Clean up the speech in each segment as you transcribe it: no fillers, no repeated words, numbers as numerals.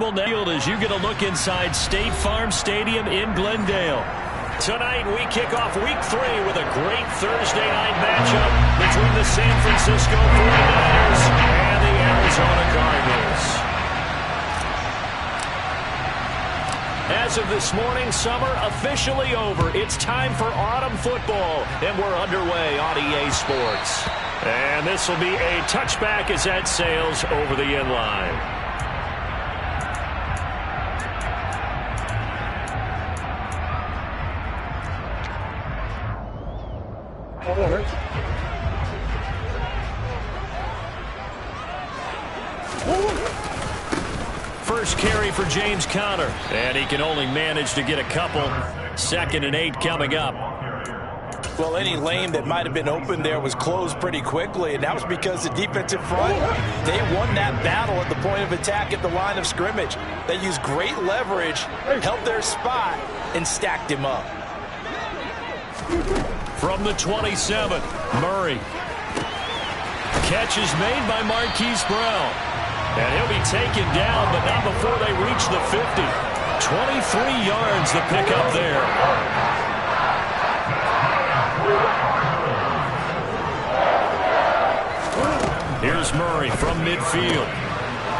comfortable now as you get a look inside State Farm Stadium in Glendale. Tonight, we kick off Week 3 with a great Thursday night matchup between the San Francisco 49ers and the Arizona Cardinals. As of this morning, summer officially over. It's time for autumn football, and we're underway on EA Sports. And this will be a touchback as that sails over the end line. First carry for James Conner, and he can only manage to get a couple. 2nd and 8 coming up. Well, any lane that might have been open there was closed pretty quickly, and that was because the defensive front, they won that battle at the point of attack at the line of scrimmage. They used great leverage, held their spot, and stacked him up. From the 27, Murray. Catch is made by Marquise Brown. And he'll be taken down, but not before they reach the 50. 23 yards the pickup there. Here's Murray from midfield.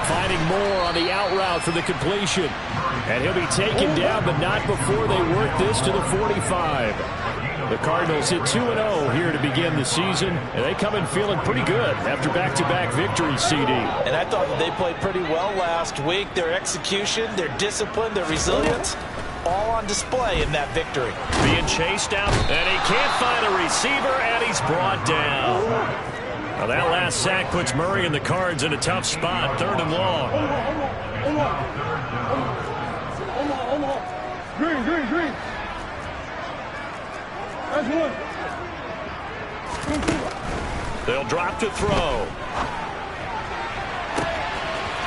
Finding Moore on the out route for the completion. And he'll be taken down, but not before they work this to the 45. The Cardinals hit 2-0 here to begin the season, and they come in feeling pretty good after back-to-back victories, CD. And I thought that they played pretty well last week. Their execution, their discipline, their resilience, all on display in that victory. Being chased out, and he can't find a receiver, and he's brought down. Now that last sack puts Murray and the Cards in a tough spot, 3rd and long. Green. They'll drop to throw.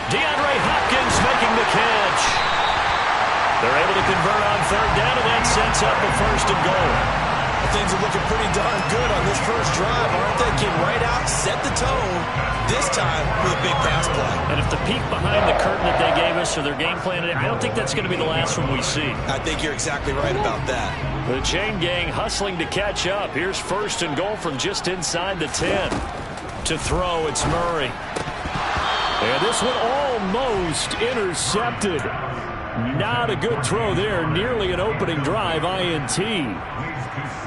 DeAndre Hopkins making the catch. They're able to convert on 3rd down, and that sets up a 1st and goal. Things are looking pretty darn good on this first drive, aren't they? Came right out, set the tone, this time with a big pass play. And if the peek behind the curtain that they gave us or their game plan, I don't think that's going to be the last one we see. I think you're exactly right about that. The chain gang hustling to catch up. Here's 1st and goal from just inside the 10. To throw, it's Murray. And this one almost intercepted. Not a good throw there. Nearly an opening drive, INT.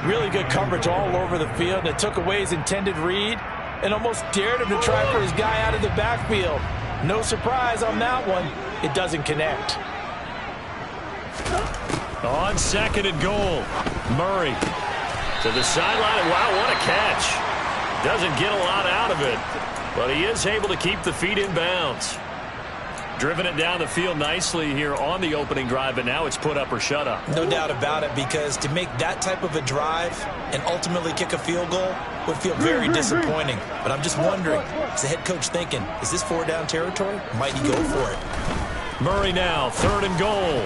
Really good coverage all over the field. It took away his intended read and almost dared him to try for his guy out of the backfield. No surprise on that one. It doesn't connect. On 2nd and goal, Murray to the sideline. Wow, what a catch. Doesn't get a lot out of it, but he is able to keep the feet in bounds. Driven it down the field nicely here on the opening drive, but now it's put up or shut up. No doubt about it, because to make that type of a drive and ultimately kick a field goal would feel very disappointing. But I'm just wondering, is the head coach thinking, is this 4-down territory? Might he go for it? Murray now, 3rd and goal.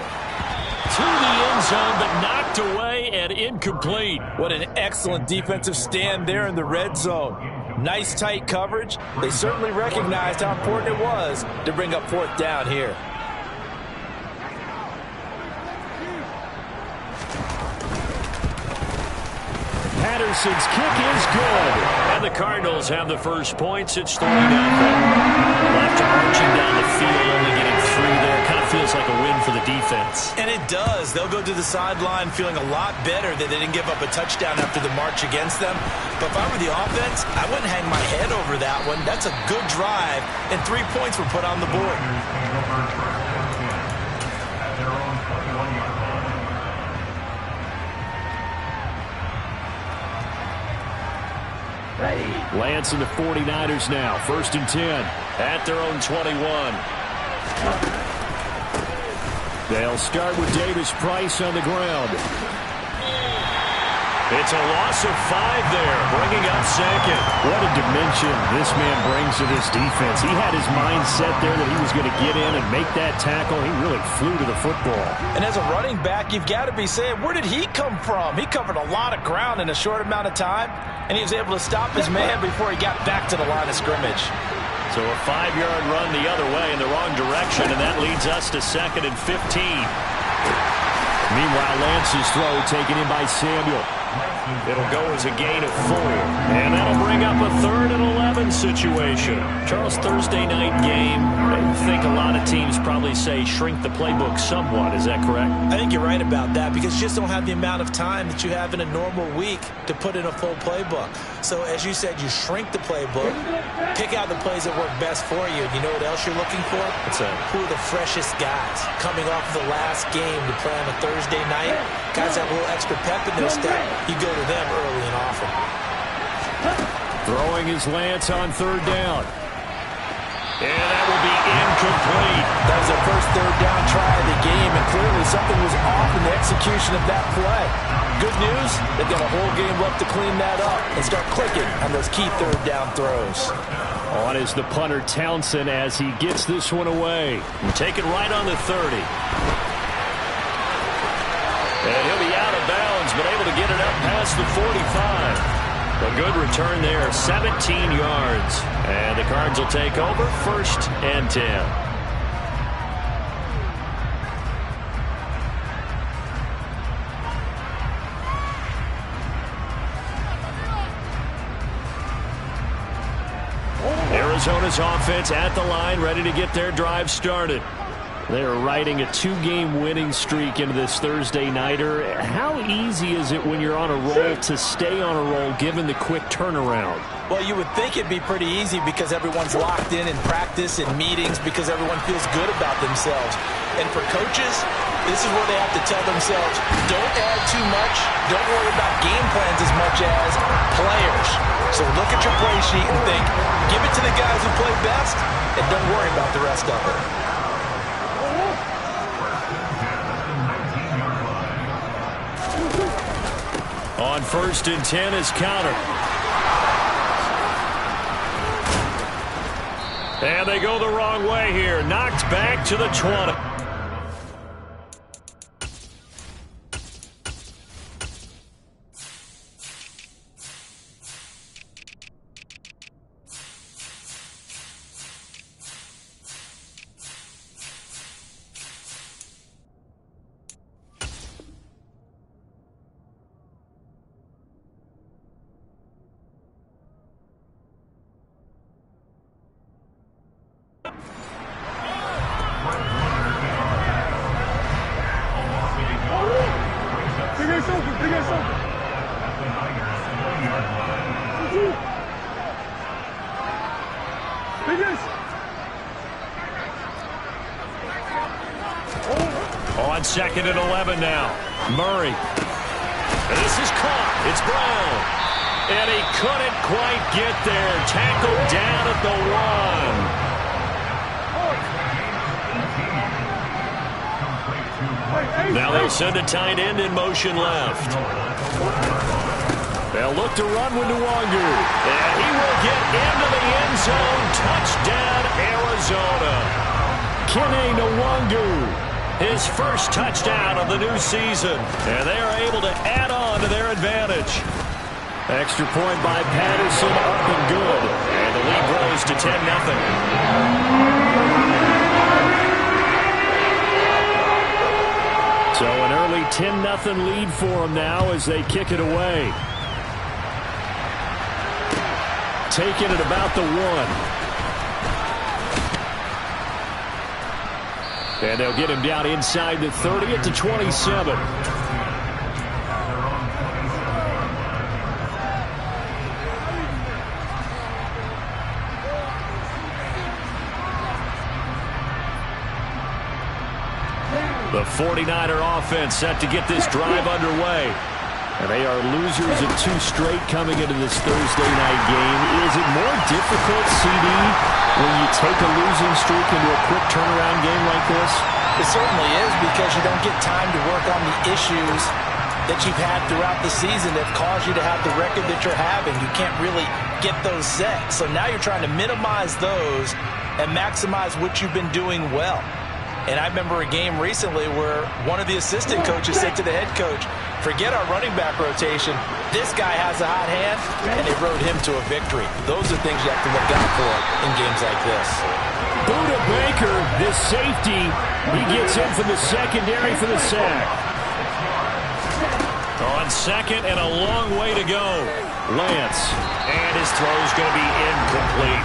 To the end zone, but knocked away and incomplete. What an excellent defensive stand there in the red zone. Nice tight coverage. They certainly recognized how important it was to bring up 4th down here. Patterson's kick is good. And the Cardinals have the first points. It's 3-0. After marching down the field, only getting 3 there. Kind of feels like a win for the defense. And it does. They'll go to the sideline feeling a lot better that they didn't give up a touchdown after the march against them. But if I were the offense, I wouldn't hang my head over that one. That's a good drive, and 3 points were put on the board. Lance and the 49ers now. 1st and 10 at their own 21. They'll start with Davis Price on the ground. It's a loss of 5 there, bringing up 2nd. What a dimension this man brings to this defense. He had his mind set there that he was going to get in and make that tackle. He really flew to the football. And as a running back, you've got to be saying, where did he come from? He covered a lot of ground in a short amount of time, and he was able to stop his man before he got back to the line of scrimmage. So a 5-yard run the other way in the wrong direction, and that leads us to 2nd and 15. Meanwhile, Lance's throw taken in by Samuel. It'll go as a gain of 4. And that'll bring up a 3rd and 11 situation. Charles, Thursday night game, I think a lot of teams probably say shrink the playbook somewhat. Is that correct? I think you're right about that because you just don't have the amount of time that you have in a normal week to put in a full playbook. So as you said, you shrink the playbook, pick out the plays that work best for you. You know what else you're looking for? Who are the freshest guys coming off of the last game to play on a Thursday night? Guys have a little extra pep in their step. You go to them early and often. Throwing his Lance on 3rd down. And that will be incomplete. That was their first 3rd down try of the game, and clearly something was off in the execution of that play. Good news, they've got a whole game left to clean that up and start clicking on those key 3rd down throws. On is the punter Townsend as he gets this one away. Taken right on the 30. And he'll be out of bounds, but able to get it up past the 45. A good return there, 17 yards. And the Cards will take over 1st and 10. Arizona's offense at the line, ready to get their drive started. They're riding a 2-game winning streak into this Thursday nighter. How easy is it when you're on a roll to stay on a roll given the quick turnaround? Well, you would think it'd be pretty easy because everyone's locked in practice and meetings because everyone feels good about themselves. And for coaches, this is where they have to tell themselves, don't add too much, don't worry about game plans as much as players. So look at your play sheet and think, give it to the guys who play best and don't worry about the rest of it. On 1st and 10 is counter. And they go the wrong way here. Knocked back to the 20. On 2nd and 11 now. Murray. This is caught. It's Brown. And he couldn't quite get there. Tackled down at the 1. Now they'll send a tight end in motion left. They'll look to run with Nwangu. And he will get into the end zone. Touchdown, Arizona. Kene Nwangu. His first touchdown of the new season. And they are able to add on to their advantage. Extra point by Patterson, up and good. And the lead grows to 10-0. So an early 10-0 lead for them now as they kick it away. Taken at about the 1. And they'll get him down inside the 30 at the 27. The 49er offense set to get this drive underway. And they are losers of 2 straight coming into this Thursday night game. Is it more difficult, CD, when you take a losing streak into a quick turnaround game like this? It certainly is because you don't get time to work on the issues that you've had throughout the season that caused you to have the record that you're having. You can't really get those set. So now you're trying to minimize those and maximize what you've been doing well. And I remember a game recently where one of the assistant coaches said to the head coach, forget our running back rotation. This guy has a hot hand, and they rode him to a victory. Those are things you have to look out for in games like this. Buda Baker, this safety, he gets in from the secondary for the sack. On second and a long way to go. Lance, and his throw is going to be incomplete.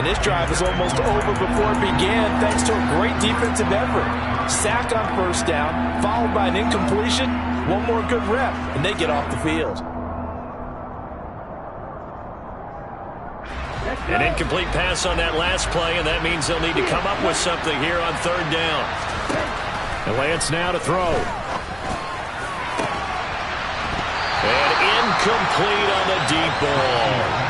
And this drive is almost over before it began thanks to a great defensive effort. Sack on first down, followed by an incompletion. One more good rep, and they get off the field. An incomplete pass on that last play, and that means they'll need to come up with something here on third down. And Lance now to throw. And incomplete on the deep ball.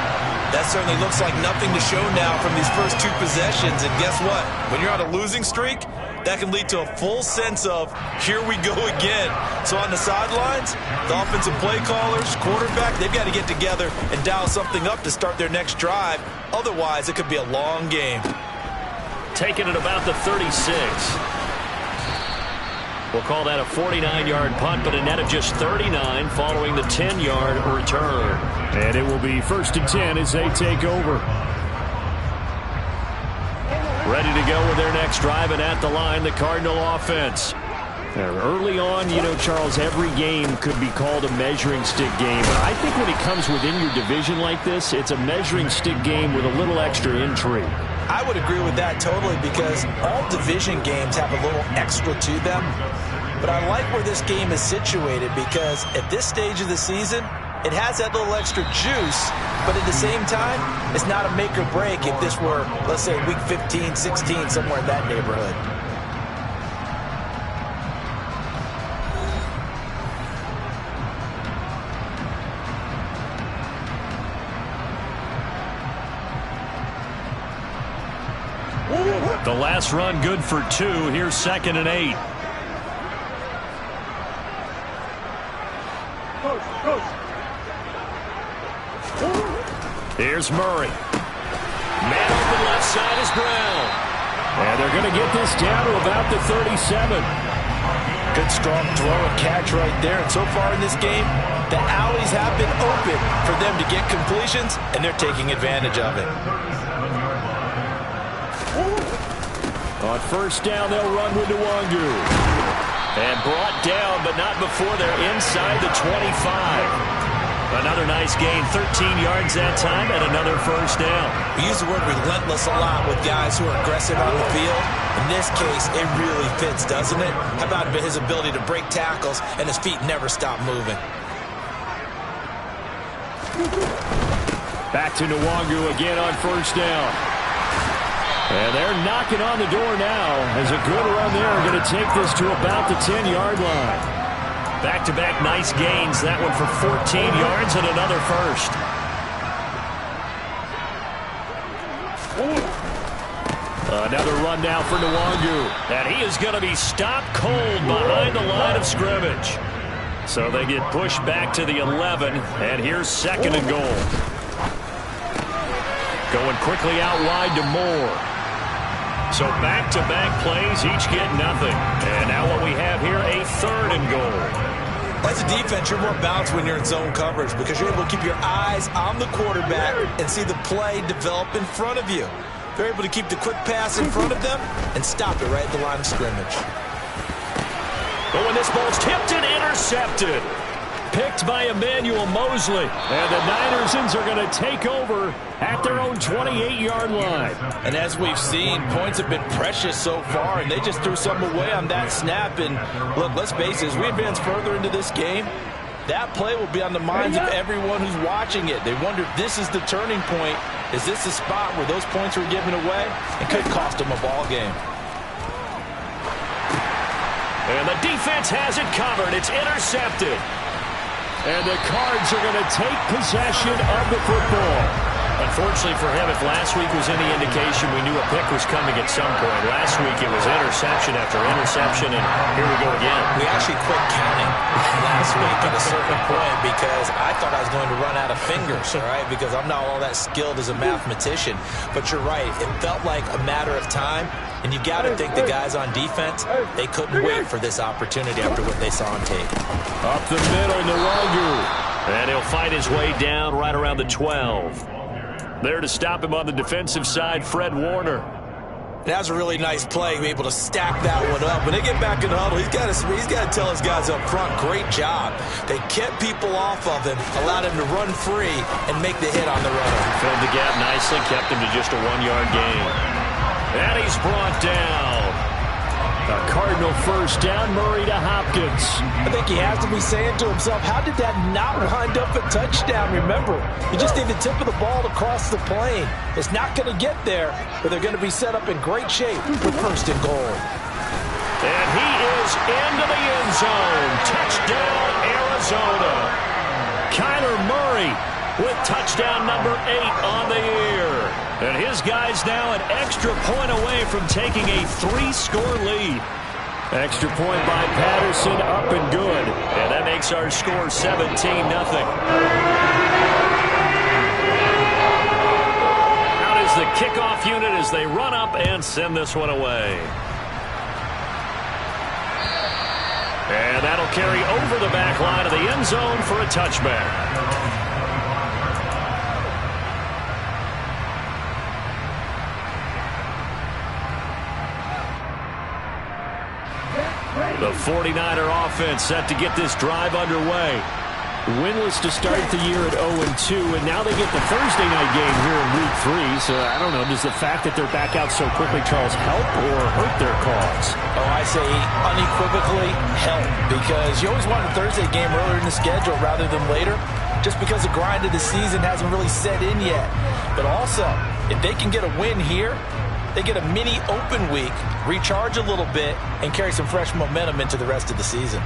That certainly looks like nothing to show now from these first two possessions. And guess what? When you're on a losing streak, that can lead to a full sense of, here we go again. So on the sidelines, the offensive play callers, quarterback, they've got to get together and dial something up to start their next drive. Otherwise, it could be a long game. Taking it about the 36. We'll call that a 49-yard punt, but a net of just 39 following the 10-yard return. And it will be 1st and 10 as they take over. Ready to go with their next drive, and at the line, the Cardinal offense. Early on, you know, Charles, every game could be called a measuring stick game. But I think when it comes within your division like this, it's a measuring stick game with a little extra intrigue. I would agree with that totally, because all division games have a little extra to them. But I like where this game is situated, because at this stage of the season, it has that little extra juice, but at the same time, it's not a make or break if this were, let's say, week 15, 16, somewhere in that neighborhood. The last run good for 2. Here's 2nd and 8. Here's Murray. Man open left side is Brown. And they're going to get this down to about the 37. Good strong throw and catch right there. And so far in this game, the alleys have been open for them to get completions, and they're taking advantage of it. On first down, they'll run with Nwangu. And brought down, but not before they're inside the 25. Another nice gain, 13 yards that time, and another first down. We use the word relentless a lot with guys who are aggressive on the field. In this case, it really fits, doesn't it? How about his ability to break tackles and his feet never stop moving? Back to Nwangu again on first down. And they're knocking on the door now as a good run there going to take this to about the 10-yard line. Back-to-back nice gains. That one for 14 yards and another first. Another run now for Nwangu. And he is going to be stopped cold behind the line of scrimmage. So they get pushed back to the 11. And here's 2nd and goal. Going quickly out wide to Moore. So back-to-back plays, each get nothing. And now what we have here, a 3rd and goal. As a defense, you're more balanced when you're in zone coverage because you're able to keep your eyes on the quarterback and see the play develop in front of you. They're able to keep the quick pass in front of them and stop it right at the line of scrimmage. But when this ball's tipped and intercepted. Picked by Emmanuel Mosley. And the Ninersons are going to take over at their own 28-yard line. And as we've seen, points have been precious so far, and they just threw some away on that snap. And look, let's face it, as we advance further into this game, that play will be on the minds of everyone who's watching it. They wonder if this is the turning point. Is this the spot where those points were given away? It could cost them a ball game. And the defense has it covered. It's intercepted. And the Cards are going to take possession of the football. Unfortunately for him, if last week was any indication, we knew a pick was coming at some point. Last week it was interception after interception, and here we go again. We actually quit counting last week at a certain point because I thought I was going to run out of fingers, all right, because I'm not all that skilled as a mathematician. But you're right. It felt like a matter of time, and you got to think the guys on defense, they couldn't wait for this opportunity after what they saw on tape. Up the middle, Nwogu. And he'll fight his way down right around the 12. There to stop him on the defensive side, Fred Warner. That was a really nice play, be able to stack that one up. When they get back in the huddle, he's got to tell his guys up front, great job. They kept people off of him, allowed him to run free and make the hit on the runner. Filled the gap nicely, kept him to just a 1-yard gain. And he's brought down. A Cardinal first down, Murray to Hopkins. I think he has to be saying to himself, how did that not wind up a touchdown? Remember, you just need the tip of the ball to cross the plane. It's not going to get there, but they're going to be set up in great shape with first and goal. And he is into the end zone. Touchdown, Arizona. Kyler Murray with touchdown number 8 on the year. And his guys now an extra point away from taking a 3-score lead. Extra point by Patterson, up and good. And that makes our score 17-0. Out is the kickoff unit as they run up and send this one away. And that'll carry over the back line of the end zone for a touchback. The 49er offense set to get this drive underway. Winless to start the year at 0-2, and now they get the Thursday night game here in Week 3. So, I don't know, does the fact that they're back out so quickly, Charles, help or hurt their cause? Oh, I say unequivocally help, because you always want a Thursday game earlier in the schedule rather than later, just because the grind of the season hasn't really set in yet. But also, if they can get a win here, they get a mini open week, recharge a little bit, and carry some fresh momentum into the rest of the season.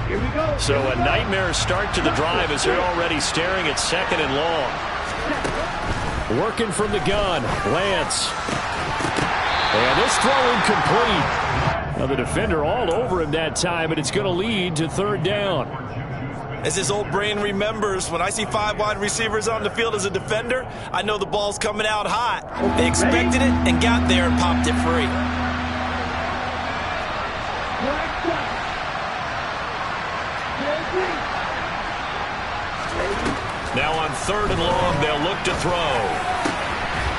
Here we go. So a nightmare start to the drive as they're already staring at 2nd and long. Working from the gun, Lance. And this throw incomplete. Now the defender all over him that time, and it's going to lead to 3rd down. As his old brain remembers, when I see 5 wide receivers on the field as a defender, I know the ball's coming out hot. They expected it and got there and popped it free. Now on 3rd and long, they'll look to throw.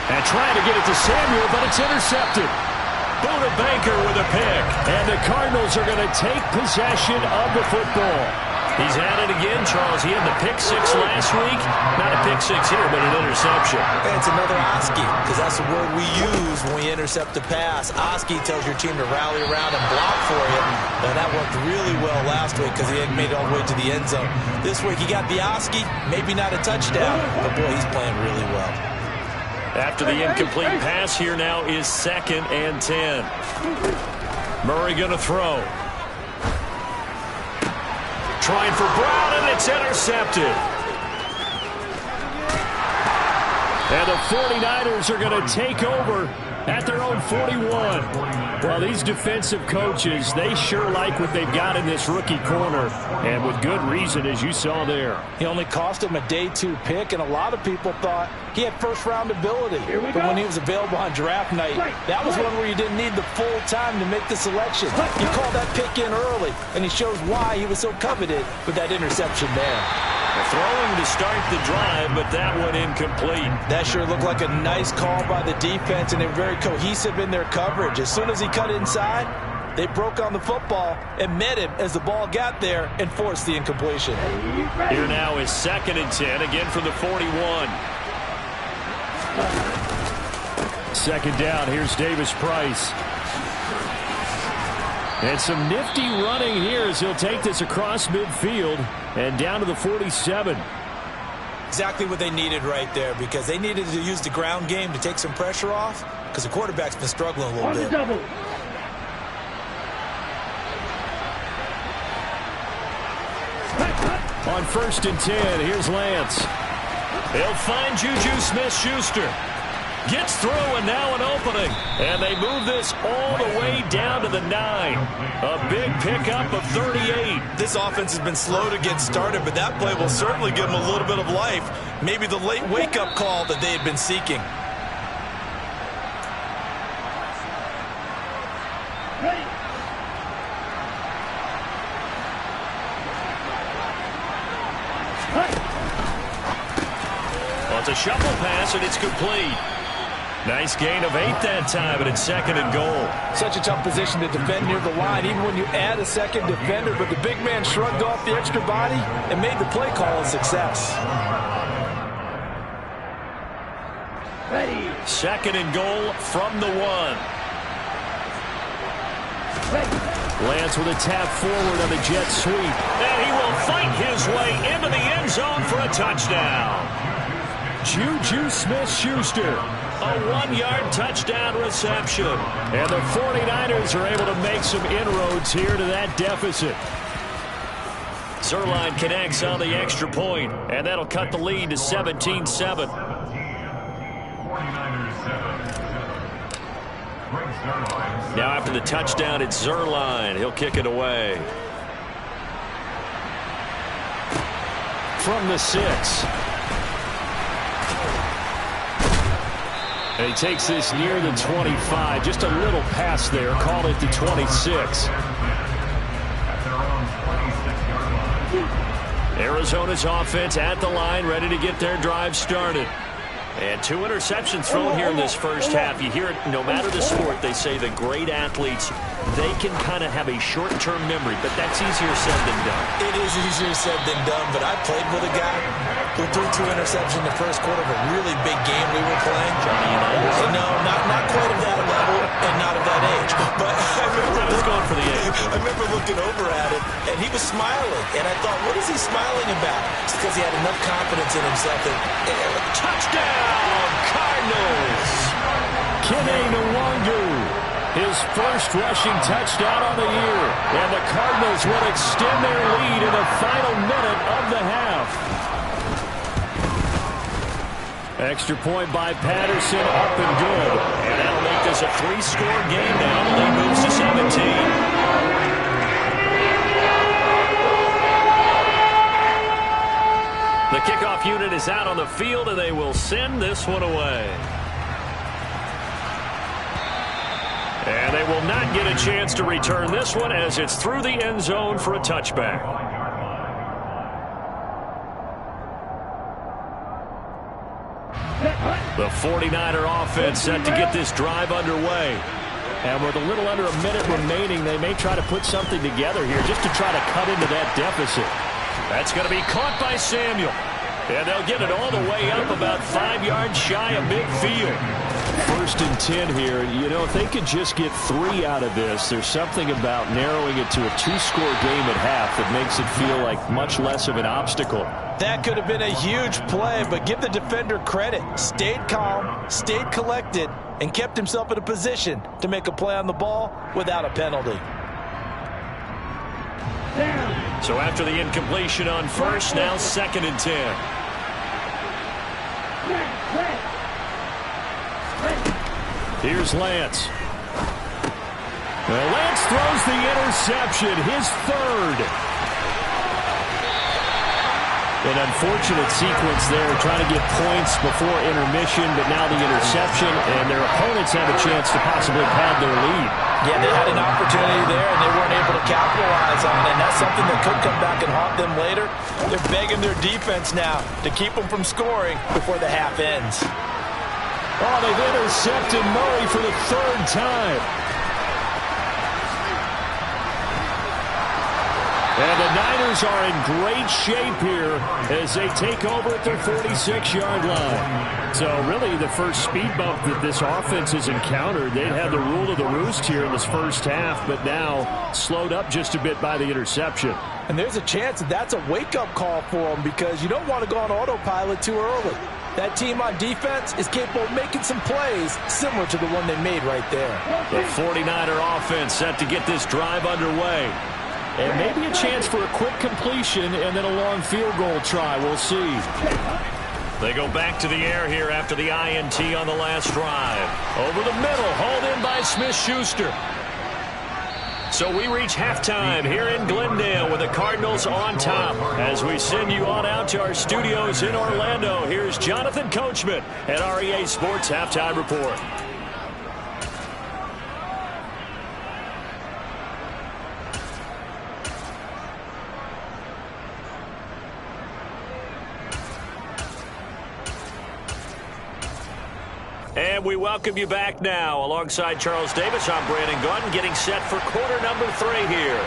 And trying to get it to Samuel, but it's intercepted. Buda Baker with a pick. And the Cardinals are going to take possession of the football. He's had it again, Charles. He had the pick 6 last week. Not a pick 6 here, but an interception. And it's another Oski, because that's the word we use when we intercept a pass. Oski tells your team to rally around and block for you. Now, that worked really well last week because he had made it all the way to the end zone. This week, he got the Oski, maybe not a touchdown, but boy, he's playing really well. After the incomplete pass, here now is 2nd and 10. Murray going to throw. Trying for Brown, and it's intercepted. And the 49ers are going to take over at their own 41. Well, these defensive coaches, they sure like what they've got in this rookie corner, and with good reason, as you saw there. He only cost him a day 2 pick, and a lot of people thought he had first-round ability. But when he was available on draft night, that was one where you didn't need the full time to make the selection. You called that pick in early, and he shows why he was so coveted with that interception there. Throwing to start the drive, but that one incomplete. That sure looked like a nice call by the defense, and they were very cohesive in their coverage. As soon as he cut inside, they broke on the football and met him as the ball got there and forced the incompletion. Here now is 2nd and 10, again from the 41. 2nd down, here's Davis Price. And some nifty running here as he'll take this across midfield and down to the 47. Exactly what they needed right there, because they needed to use the ground game to take some pressure off, because the quarterback's been struggling a little bit. On 1st and 10, here's Lance. He'll find Juju Smith-Schuster. Gets through, and now an opening. And they move this all the way down to the 9. A big pickup of 38. This offense has been slow to get started, but that play will certainly give them a little bit of life. Maybe the late wake-up call that they had been seeking. Well, it's a shuffle pass, and it's complete. Nice gain of 8 that time, and it's 2nd and goal. Such a tough position to defend near the line, even when you add a second defender, but the big man shrugged off the extra body and made the play call a success. 2nd and goal from the 1. Lance with a tap forward on the jet sweep. And he will fight his way into the end zone for a touchdown. Juju Smith-Schuster. A 1-yard touchdown reception. And the 49ers are able to make some inroads here to that deficit. Zerline connects on the extra point, and that'll cut the lead to 17-7. Now after the touchdown, it's Zerline. He'll kick it away. From the 6. And he takes this near the 25. Just a little pass there. Call it the 26. Arizona's offense at the line, ready to get their drive started. And 2 interceptions thrown here in this first half. You hear it no matter the sport. They say the great athletes, they can kind of have a short-term memory, but that's easier said than done. It is easier said than done, but I played with a guy who threw 2 interceptions in the first quarter of a really big game we were playing. Johnny Unitas? No, not quite of that level and not of that age. But I was going for the age. I remember looking over at him, and he was smiling. And I thought, what is he smiling about? It's because he had enough confidence in himself. Touchdown, Cardinals! Kene Nwangu, his first rushing touchdown on the year. And the Cardinals will extend their lead in the final minute of the half. Extra point by Patterson, up and good. And that'll make this a 3-score game now. The lead moves to 17. The kickoff unit is out on the field, and they will send this one away. And they will not get a chance to return this one as it's through the end zone for a touchback. The 49er offense set to get this drive underway. And with a little under a minute remaining, they may try to put something together here just to try to cut into that deficit. That's going to be caught by Samuel. And they'll get it all the way up about 5 yards shy of midfield. 1st and 10 here. You know, if they could just get 3 out of this, there's something about narrowing it to a 2-score game at half that makes it feel like much less of an obstacle. That could have been a huge play, but give the defender credit. Stayed calm, stayed collected, and kept himself in a position to make a play on the ball without a penalty. So after the incompletion on 1st, now 2nd and 10. Here's Lance. Well, Lance throws the interception, his 3rd. An unfortunate sequence there, trying to get points before intermission, but now the interception, and their opponents have a chance to possibly pad their lead. Yeah, they had an opportunity there, and they weren't able to capitalize on it, and that's something that could come back and haunt them later. They're begging their defense now to keep them from scoring before the half ends. Oh, they've intercepted Murray for the 3rd time. And the Niners are in great shape here as they take over at their 46-yard line. So really the first speed bump that this offense has encountered, they'd had the rule of the roost here in this first half, but now slowed up just a bit by the interception. And there's a chance that that's a wake-up call for them because you don't want to go on autopilot too early. That team on defense is capable of making some plays similar to the one they made right there. The 49er offense set to get this drive underway. And maybe a chance for a quick completion and then a long field goal try. We'll see. They go back to the air here after the INT on the last drive. Over the middle, hauled in by Smith-Schuster. So we reach halftime here in Glendale with the Cardinals on top. As we send you on out to our studios in Orlando, here's Jonathan Coachman at REA Sports Halftime Report. And we welcome you back now. Alongside Charles Davis, I'm Brandon Gunn, getting set for quarter number 3 here.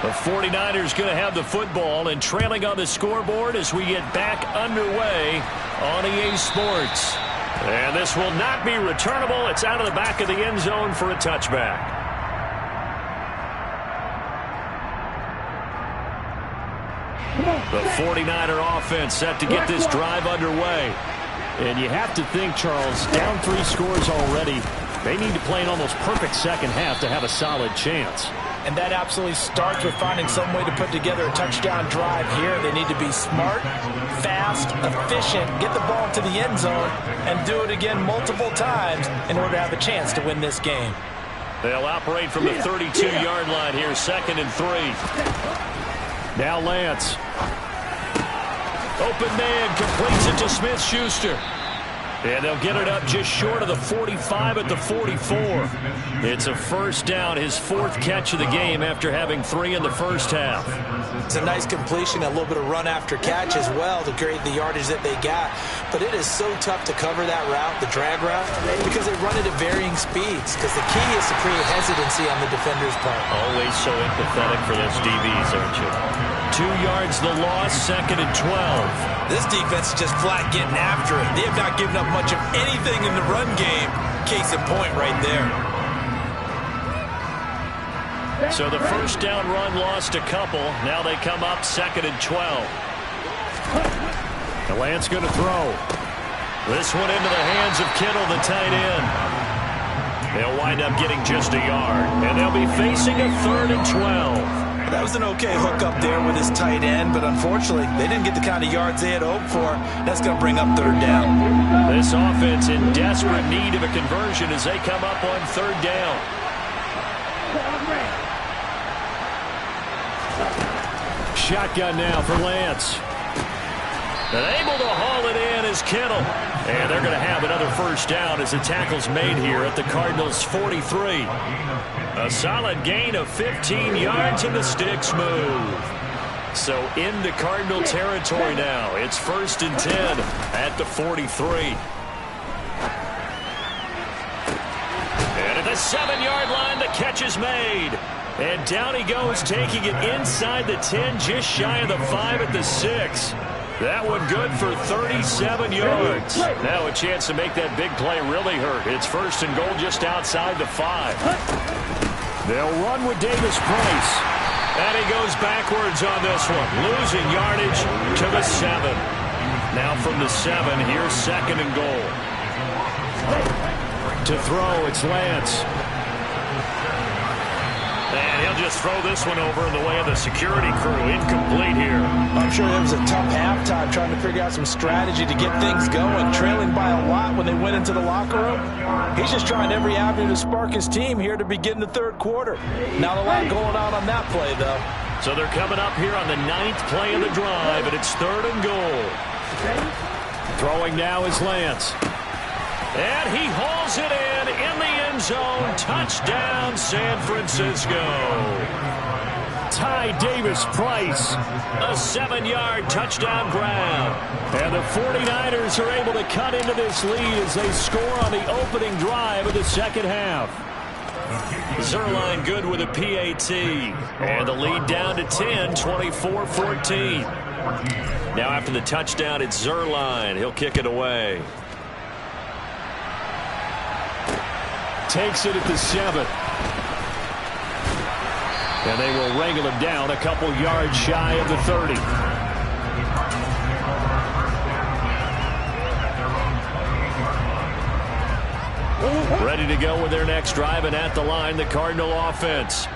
The 49ers going to have the football and trailing on the scoreboard as we get back underway on EA Sports. And this will not be returnable. It's out of the back of the end zone for a touchback. The 49er offense set to get this drive underway. And you have to think, Charles, down 3 scores already. They need to play an almost perfect second half to have a solid chance. And that absolutely starts with finding some way to put together a touchdown drive here. They need to be smart, fast, efficient, get the ball to the end zone, and do it again multiple times in order to have a chance to win this game. They'll operate from the 32-yard line here, 2nd and 3. Now Lance. Open man, completes it to Smith-Schuster. And they'll get it up just short of the 45 at the 44. It's a first down, his 4th catch of the game after having 3 in the first half. It's a nice completion, a little bit of run after catch as well to create the yardage that they got. But it is so tough to cover that route, the drag route, because they run it at varying speeds. Because the key is to create hesitancy on the defender's part. Always so empathetic for those DBs, aren't you? 2 yards the loss, 2nd and 12. This defense is just flat getting after it. They have not given up much of anything in the run game. Case in point right there. So the first down run lost a couple. Now they come up 2nd and 12. The Lance going to throw. This one into the hands of Kittle, the tight end. They'll wind up getting just a yard. And they'll be facing a 3rd and 12. That was an okay hook up there with his tight end, but unfortunately, they didn't get the kind of yards they had hoped for. That's going to bring up 3rd down. This offense in desperate need of a conversion as they come up on 3rd down. Shotgun now for Lance. And able to haul it in is Kittle. And they're going to have another first down as the tackle's made here at the Cardinals' 43. A solid gain of 15 yards and the sticks move. So into Cardinal territory now. It's 1st and 10 at the 43. And at the 7-yard line, the catch is made. And down he goes, taking it inside the 10, just shy of the 5 at the 6. That one good for 37 yards. Now a chance to make that big play really hurt. It's 1st and goal just outside the 5. They'll run with Davis Price. And he goes backwards on this one. Losing yardage to the 7. Now from the 7, here's 2nd and goal. To throw, it's Lance. And he'll just throw this one over in the way of the security crew. Incomplete here. I'm sure it was a tough halftime trying to figure out some strategy to get things going. Trailing by a lot when they went into the locker room. He's just trying every avenue to spark his team here to begin the 3rd quarter. Not a lot going on that play, though. So they're coming up here on the 9th play of the drive, and it's 3rd and goal. Throwing now is Lance. And he hauls it in the end zone. Touchdown, San Francisco. Ty Davis Price, a 7-yard touchdown grab. And the 49ers are able to cut into this lead as they score on the opening drive of the second half. Zerline good with a PAT. And the lead down to 10, 24-14. Now after the touchdown, it's Zerline. He'll kick it away. Takes it at the 7. And they will wrangle him down a couple yards shy of the 30. Ready to go with their next drive, and at the line, the Cardinal offense.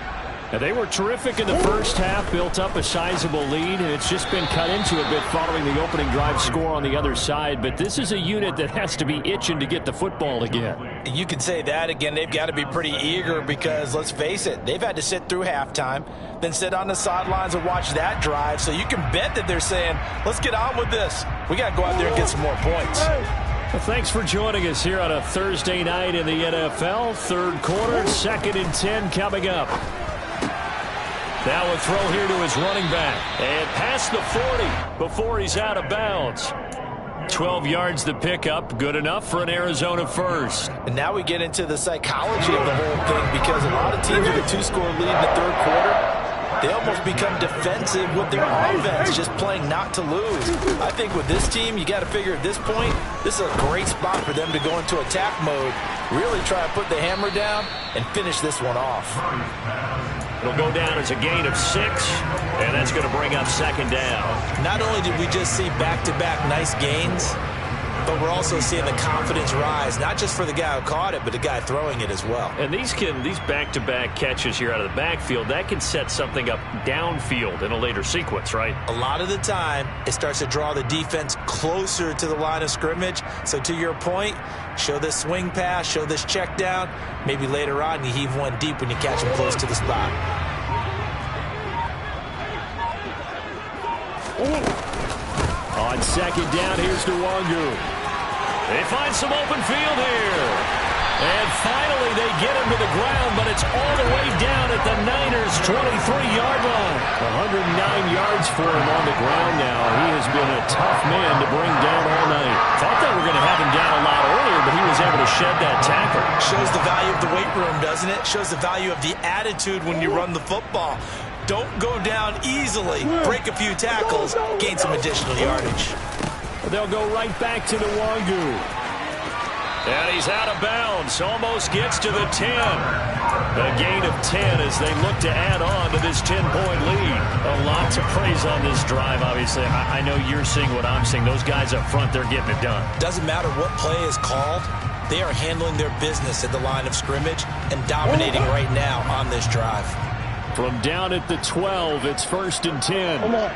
They were terrific in the first half, built up a sizable lead, and it's just been cut into a bit following the opening drive score on the other side. But this is a unit that has to be itching to get the football again. You could say that again. They've got to be pretty eager because, let's face it, they've had to sit through halftime, then sit on the sidelines and watch that drive. So you can bet that they're saying, let's get on with this. We got to go out there and get some more points. Well, thanks for joining us here on a Thursday night in the NFL. Third quarter, 2nd and 10 coming up. Now a throw here to his running back. And past the 40 before he's out of bounds. 12 yards the pickup. Good enough for an Arizona first. And now we get into the psychology of the whole thing, because a lot of teams with a 2-score lead in the third quarter, they almost become defensive with their offense, just playing not to lose. I think with this team, you got to figure at this point, this is a great spot for them to go into attack mode, really try to put the hammer down and finish this one off. It'll go down as a gain of 6, and that's going to bring up 2nd down. Not only did we just see back-to-back nice gains, but we're also seeing the confidence rise, not just for the guy who caught it, but the guy throwing it as well. And these back-to-back catches here out of the backfield, that can set something up downfield in a later sequence, right? A lot of the time, it starts to draw the defense closer to the line of scrimmage. So to your point, show this swing pass, show this check down. Maybe later on you heave one deep when you catch him close to the spot. On 2nd down, here's Nwangu. They find some open field here. And finally they get him to the ground, but it's all the way down at the Niners' 23-yard line. 109 yards for him on the ground now. He has been a tough man to bring down all night. Thought they were going to have him down a lot earlier, but he was able to shed that tackle. Shows the value of the weight room, doesn't it? Shows the value of the attitude when you run the football. Don't go down easily. Break a few tackles. Gain some additional yardage. They'll go right back to Nwangu. And he's out of bounds. Almost gets to the 10. A gain of 10 as they look to add on to this 10-point lead. A lot to praise on this drive, obviously. I know you're seeing what I'm seeing. Those guys up front, they're getting it done. Doesn't matter what play is called. They are handling their business at the line of scrimmage and dominating right now on this drive. From down at the 12, it's 1st and 10. Come on.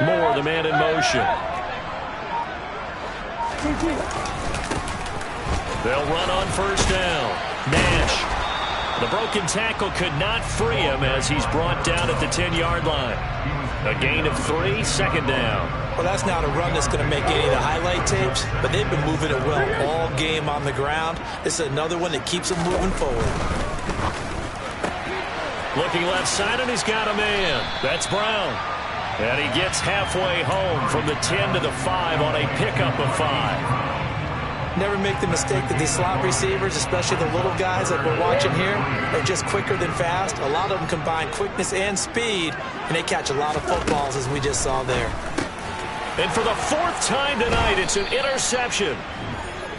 Moore, the man in motion. They'll run on 1st down. Nash. The broken tackle could not free him as he's brought down at the 10-yard line. A gain of 3, 2nd down. Well, that's not a run that's going to make any of the highlight tapes, but they've been moving it well all game on the ground. This is another one that keeps them moving forward. Looking left side, and he's got a man. That's Brown. And he gets halfway home from the 10 to the 5 on a pickup of 5. Never make the mistake that these slot receivers, especially the little guys like we're watching here, are just quicker than fast. A lot of them combine quickness and speed, and they catch a lot of footballs, as we just saw there. And for the 4th time tonight, it's an interception.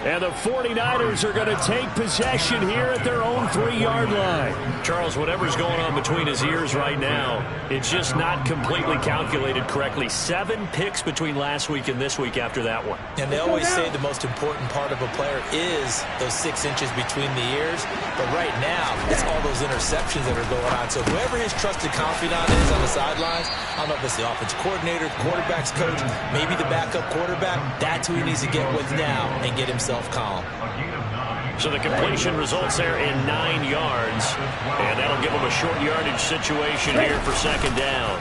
And the 49ers are going to take possession here at their own 3-yard line. Charles, whatever's going on between his ears right now, it's just not completely calculated correctly. 7 picks between last week and this week after that one. And they always say the most important part of a player is those 6 inches between the ears. But right now, it's all those interceptions that are going on. So whoever his trusted confidant is on the sidelines, I don't know if it's the offensive coordinator, quarterback's coach, maybe the backup quarterback, that's who he needs to get with now and get himself calm. So the completion results there in 9 yards, and that'll give them a short yardage situation here for 2nd down.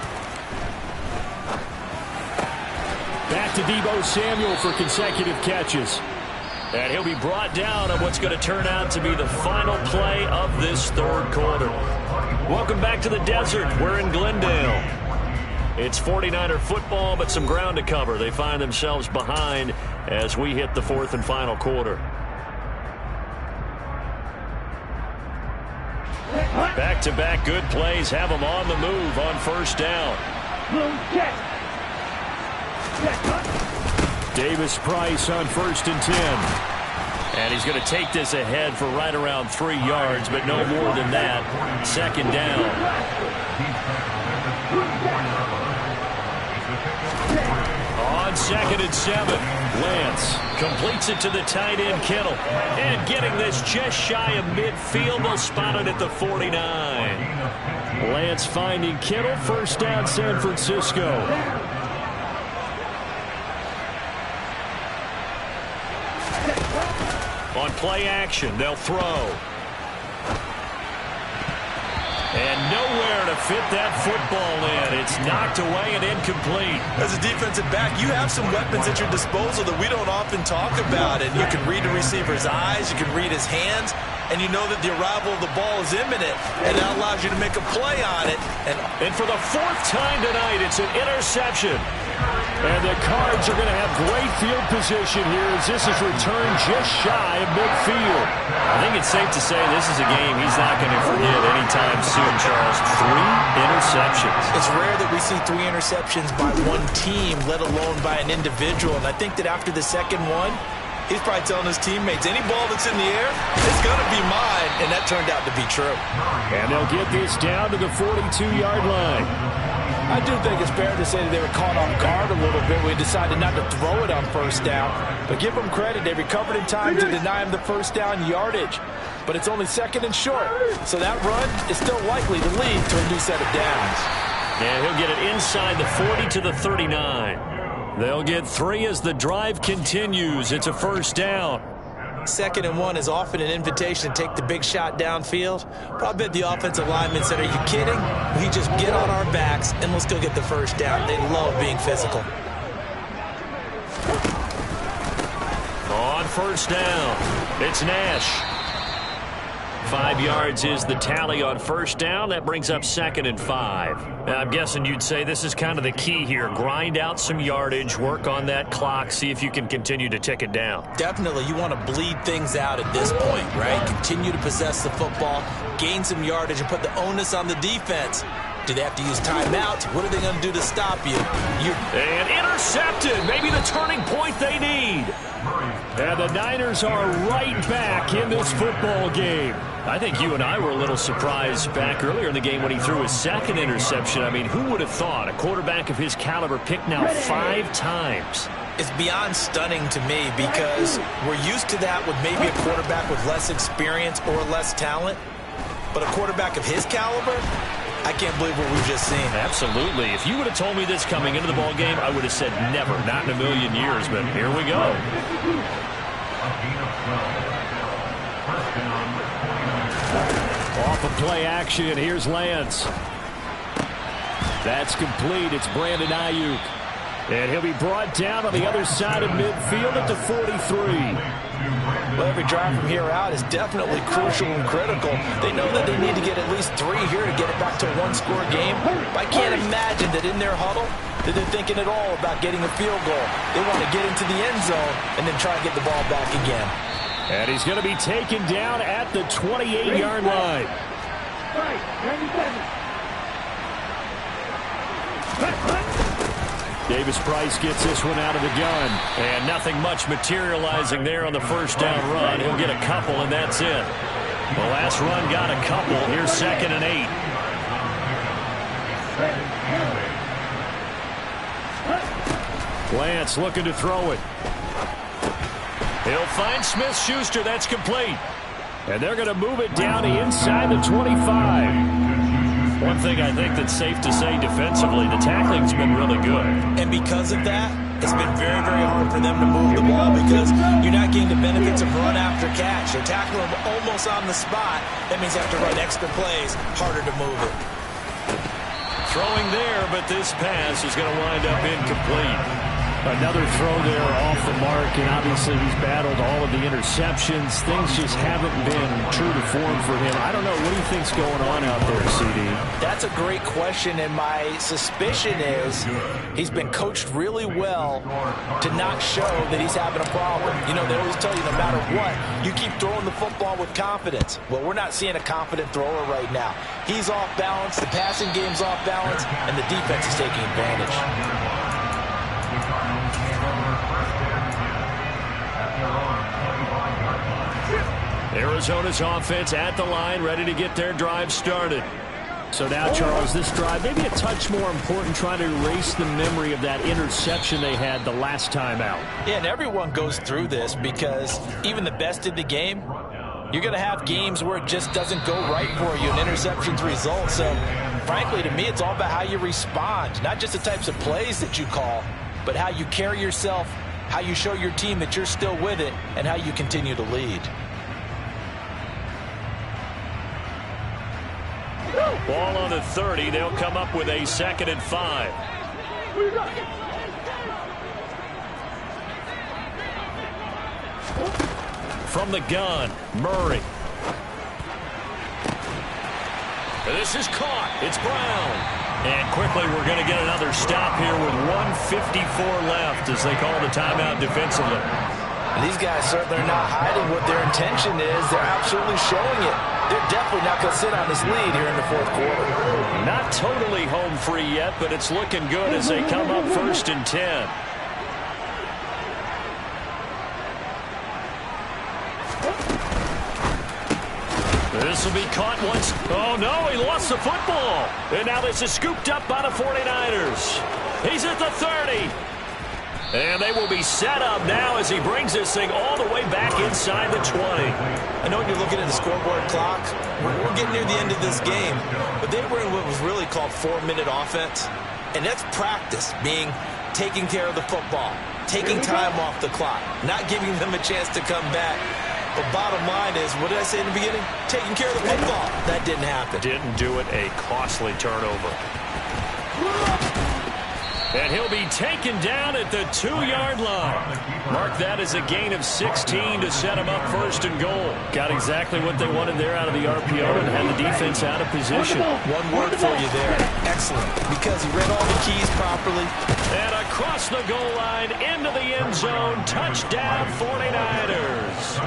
Back to Deebo Samuel for consecutive catches. And he'll be brought down on what's going to turn out to be the final play of this third quarter. Welcome back to the desert. We're in Glendale. It's 49er football, but some ground to cover. They find themselves behind as we hit the 4th and final quarter. Back-to-back good plays have them on the move on 1st down. Davis Price on 1st and 10. And he's going to take this ahead for right around 3 yards, but no more than that. 2nd down. On 2nd and 7. Lance completes it to the tight end, Kittle. And getting this just shy of midfield. They'll spot it at the 49. Lance finding Kittle. First down, San Francisco. On play action, they'll throw. And nowhere to fit that football in. It's knocked away and incomplete. As a defensive back, you have some weapons at your disposal that we don't often talk about. And you can read the receiver's eyes, you can read his hands, and you know that the arrival of the ball is imminent. And that allows you to make a play on it. And for the 4th time tonight, it's an interception. And the Cards are going to have great field position here as this is returned just shy of midfield. I think it's safe to say this is a game he's not going to forget anytime soon, Charles. 3 interceptions. It's rare that we see 3 interceptions by one team, let alone by an individual. And I think that after the second one, he's probably telling his teammates, any ball that's in the air, it's going to be mine. And that turned out to be true. And they'll get this down to the 42-yard line. I do think it's fair to say that they were caught off guard a little bit when they decided not to throw it on first down. But give them credit. They recovered in time to deny him the first down yardage. But it's only 2nd and short. So that run is still likely to lead to a new set of downs. And he'll get it inside the 40 to the 39. They'll get 3 as the drive continues. It's a first down. 2nd and 1 is often an invitation to take the big shot downfield. Probably the offensive linemen said, are you kidding? We just get on our backs and let's go get the first down. They love being physical. On first down, it's Nash. 5 yards is the tally on first down. That brings up 2nd and 5. Now, I'm guessing you'd say this is kind of the key here. Grind out some yardage, work on that clock, see if you can continue to tick it down. Definitely. You want to bleed things out at this point, right? Continue to possess the football, gain some yardage, and put the onus on the defense. Do they have to use timeouts? What are they going to do to stop you? And intercepted. Maybe the turning point they need. And the Niners are right back in this football game. I think you and I were a little surprised back earlier in the game when he threw his 2nd interception. I mean, who would have thought a quarterback of his caliber picked now 5 times? It's beyond stunning to me because we're used to that with maybe a quarterback with less experience or less talent. But a quarterback of his caliber, I can't believe what we've just seen. Absolutely. If you would have told me this coming into the ball game, I would have said never, not in a million years. But here we go. Off of play action, here's Lance. That's complete. It's Brandon Ayuk. And he'll be brought down on the other side of midfield at the 43. Well, every drive from here out is definitely crucial and critical. They know that they need to get at least 3 here to get it back to a one-score game. But I can't imagine that in their huddle that they're thinking at all about getting a field goal. They want to get into the end zone and then try and get the ball back again. And he's going to be taken down at the 28-yard line. Davis Price gets this one out of the gun. And nothing much materializing there on the first down run. He'll get a couple, and that's it. The last run got a couple. Here's 2nd and 8. Lance looking to throw it. He'll find Smith-Schuster. That's complete. And they're going to move it down to inside the 25. One thing I think that's safe to say defensively, the tackling's been really good. And because of that, it's been very, very hard for them to move the ball because you're not getting the benefits of run after catch. They're tackling them almost on the spot. That means you have to run extra plays, harder to move it. Throwing there, but this pass is going to wind up incomplete. Another throw there off the mark, and obviously he's battled all of the interceptions. Things just haven't been true to form for him. I don't know. What do you think's going on out there, CD? That's a great question, and my suspicion is he's been coached really well to not show that he's having a problem. You know, they always tell you no matter what, you keep throwing the football with confidence. Well, we're not seeing a confident thrower right now. He's off balance, the passing game's off balance, and the defense is taking advantage. Arizona's offense at the line, ready to get their drive started. So now, Charles, this drive maybe a touch more important, trying to erase the memory of that interception they had the last time out. Yeah, and everyone goes through this because even the best in the game, you're going to have games where it just doesn't go right for you, and interceptions result. So, frankly, to me, it's all about how you respond, not just the types of plays that you call, but how you carry yourself, how you show your team that you're still with it, and how you continue to lead. Ball on the 30. They'll come up with a 2nd and 5. From the gun, Murray. This is caught. It's Brown. And quickly we're going to get another stop here with 1:54 left as they call the timeout defensively. And these guys certainly are not hiding what their intention is. They're absolutely showing it. They're definitely not going to sit on this lead here in the 4th quarter. Not totally home free yet, but it's looking good as they come up 1st and 10. This will be caught once. Oh, no, he lost the football. And now this is scooped up by the 49ers. He's at the 30. And they will be set up now as he brings this thing all the way back inside the 20. I know when you're looking at the scoreboard clock, we're getting near the end of this game, but they were in what was really called 4-minute offense. And that's practice, being taking care of the football, taking time off the clock, not giving them a chance to come back. The bottom line is, what did I say in the beginning? Taking care of the football. That didn't happen. Didn't do it. A costly turnover. And he'll be taken down at the 2-yard line. Mark that as a gain of 16 to set him up 1st and goal. Got exactly what they wanted there out of the RPO and had the defense out of position. One word for you there. Excellent. Because he read all the keys properly. And across the goal line into the end zone. Touchdown 49ers.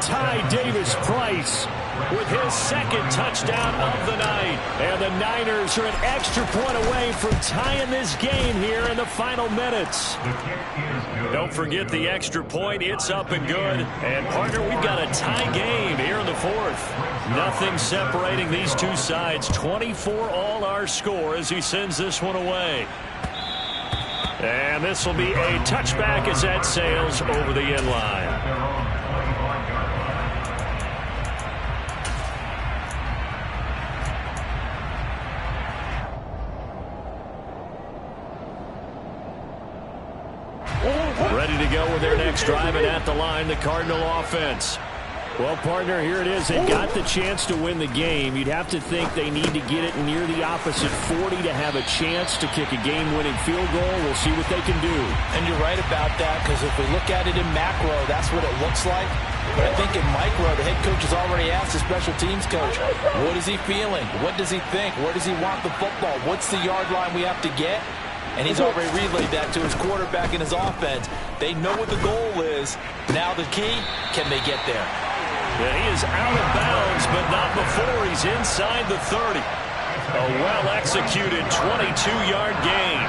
Ty Davis-Price with his 2nd touchdown of the night. And the Niners are an extra point away from tying this game here in the final minutes. Don't forget the extra point. It's up and good. And, partner, we've got a tie game here in the 4th. Nothing separating these two sides. 24 all our score as he sends this one away. And this will be a touchback as that sails over the end line. Ready to go with their next drive, and at the line, the Cardinal offense. Well, partner, here it is. They've got the chance to win the game. You'd have to think they need to get it near the opposite 40 to have a chance to kick a game-winning field goal. We'll see what they can do. And you're right about that, because if we look at it in macro, that's what it looks like. But I think in micro, the head coach has already asked the special teams coach, what is he feeling? What does he think? Where does he want the football? What's the yard line we have to get? And he's already relayed that to his quarterback and his offense. They know what the goal is. Now the key, can they get there? Yeah, he is out of bounds, but not before he's inside the 30. A well-executed 22-yard gain.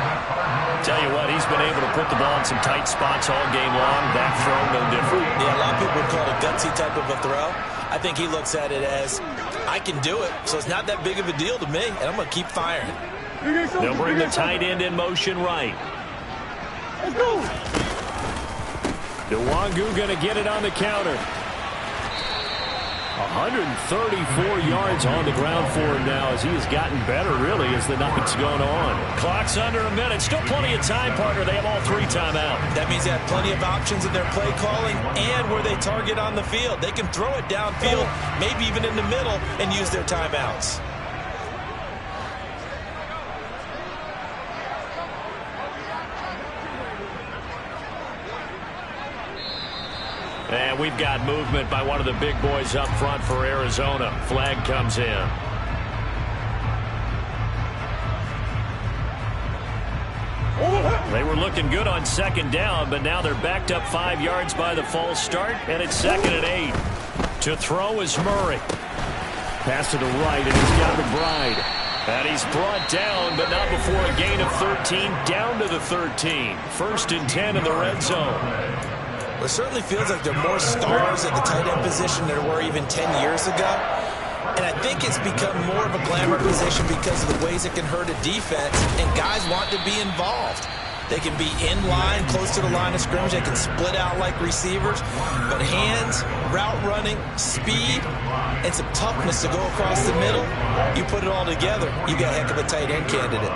Tell you what, he's been able to put the ball in some tight spots all game long. That throw, no different. Yeah, a lot of people would call it a gutsy type of a throw. I think he looks at it as, I can do it, so it's not that big of a deal to me, and I'm going to keep firing. They'll bring the tight end in motion right. Let's go. Nwangu going to get it on the counter. 134 yards on the ground for him now as he has gotten better, really, as the night's gone on. Clock's under a minute. Still plenty of time, partner. They have all 3 timeout. That means they have plenty of options in their play calling and where they target on the field. They can throw it downfield, maybe even in the middle, and use their timeouts. And we've got movement by one of the big boys up front for Arizona. Flag comes in. They were looking good on 2nd down, but now they're backed up 5 yards by the false start, and it's 2nd and 8. To throw is Murray. Pass to the right, and he's got McBride. And he's brought down, but not before a gain of 13, down to the 13. 1st and 10 in the red zone. It certainly feels like there are more stars at the tight end position than there were even 10 years ago. And I think it's become more of a glamour position because of the ways it can hurt a defense, and guys want to be involved. They can be in line, close to the line of scrimmage. They can split out like receivers. But hands, route running, speed, and some toughness to go across the middle, you put it all together, you got a heck of a tight end candidate.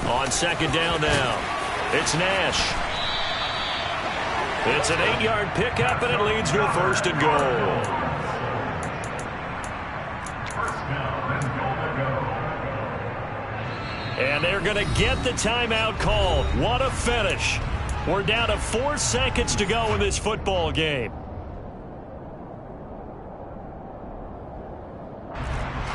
On second down now, it's Nash. It's an 8-yard pickup, and it leads to a 1st and goal. And they're going to get the timeout called. What a finish. We're down to 4 seconds to go in this football game.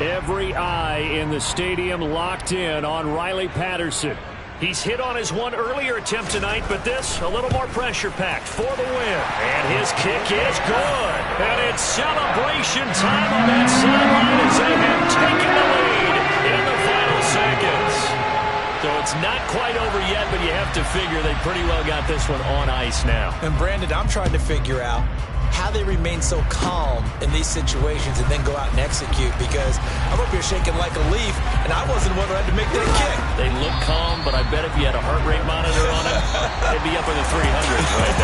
Every eye in the stadium locked in on Riley Patterson. He's hit on his one earlier attempt tonight, but this a little more pressure-packed for the win. And his kick is good. And it's celebration time on that sideline as they have taken the lead in the final seconds. So it's not quite over yet, but you have to figure they pretty well got this one on ice now. And Brandon, I'm trying to figure out how they remain so calm in these situations and then go out and execute, because I'm up here shaking like a leaf, and I wasn't the one who had to make that kick. They look calm, but I bet if you had a heart rate monitor on it, they'd be up in the 300s right now.